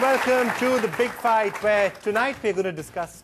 welcome to the big fight, where tonight we're going to discuss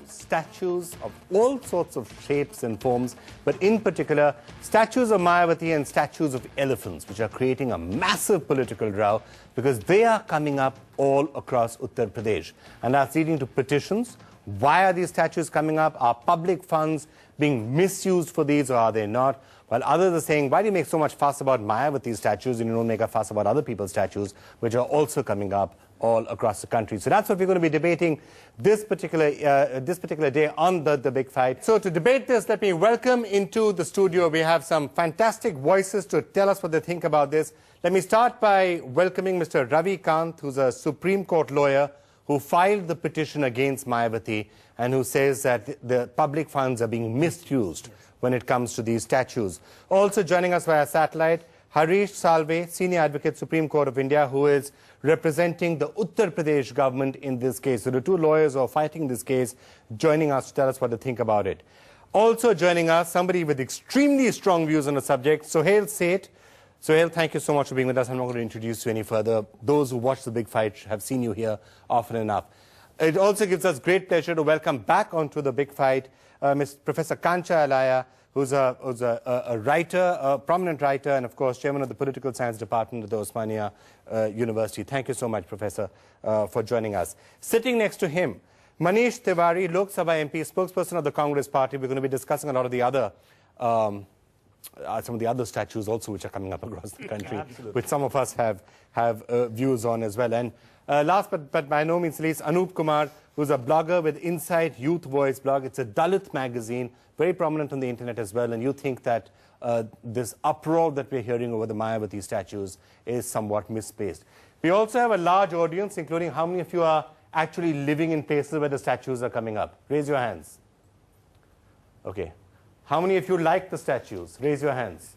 statues of all sorts of shapes and forms, but in particular statues of Mayawati and statues of elephants, which are creating a massive political row because they are coming up all across Uttar Pradesh, and that's leading to petitions. Why are these statues coming up? Are public funds being misused for these, or are they not? While others are saying, why do you make so much fuss about Mayawati statues and you don't make a fuss about other people's statues, which are also coming up all across the country? So that's what we're going to be debating this particular day on the big fight. So to debate this, let me welcome into the studio. We have some fantastic voices to tell us what they think about this. Let me start by welcoming Mr. Ravi Kant, who's a Supreme Court lawyer who filed the petition against Mayawati and who says that the public funds are being misused when it comes to these statues. Also joining us via satellite, Harish Salve, Senior Advocate, Supreme Court of India, who is representing the Uttar Pradesh government in this case. So the two lawyers who are fighting this case, joining us to tell us what they think about it. Also joining us, somebody with extremely strong views on the subject, Sohail Seth. Sohail, thank you so much for being with us. I'm not going to introduce you any further. Those who watch the big fight have seen you here often enough. It also gives us great pleasure to welcome back onto the big fight Professor Kancha Alaya, who's a writer, a prominent writer, and of course chairman of the Political Science Department at the Osmania University. Thank you so much, Professor, for joining us. Sitting next to him, Manish Tiwari, Lok Sabha MP, spokesperson of the Congress Party. We're going to be discussing a lot of the other some of the other statues also which are coming up across the country, which some of us have views on as well. And last but by no means least, Anup Kumar, who's a blogger with Insight Youth Voice blog. It's a Dalit magazine, very prominent on the internet as well. And you think that this uproar that we're hearing over the Mayawati statues is somewhat misplaced. We also have a large audience, including how many of you are actually living in places where the statues are coming up? Raise your hands. Okay. How many of you like the statues? Raise your hands.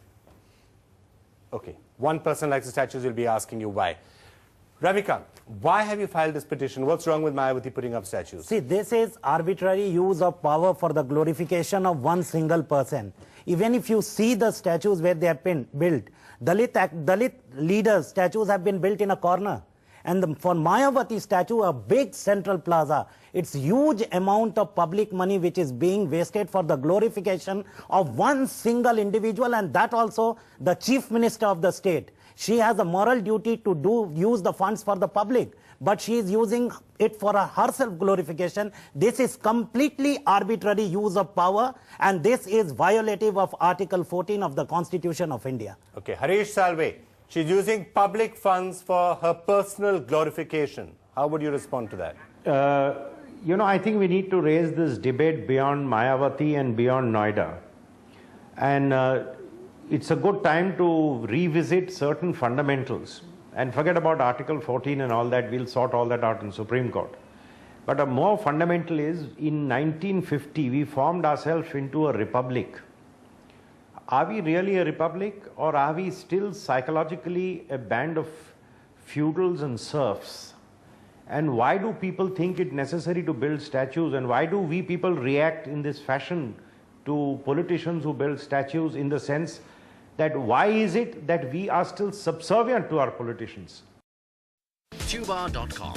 Okay. One person likes the statues. We'll be asking you why. Ravikant, why have you filed this petition? What's wrong with Mayawati putting up statues? See, this is arbitrary use of power for the glorification of one single person. Even if you see the statues where they have been built, Dalit leaders' statues have been built in a corner. And for Mayawati statue, a big central plaza, it's huge amount of public money which is being wasted for the glorification of one single individual, and that also the chief minister of the state. She has a moral duty to use the funds for the public, but she is using it for her self-glorification. This is completely arbitrary use of power, and this is violative of Article 14 of the Constitution of India. Okay, Harish Salve, she's using public funds for her personal glorification. How would you respond to that? You know, I think we need to raise this debate beyond Mayawati and beyond Noida. And it's a good time to revisit certain fundamentals and forget about Article 14 and all that. We'll sort all that out in Supreme Court. But a more fundamental is, in 1950, we formed ourselves into a republic. Are we really a republic, or are we still psychologically a band of feudals and serfs? And why do people think it necessary to build statues, and why do we people react in this fashion to politicians who build statues, in the sense that why is it that we are still subservient to our politicians? Tuba.com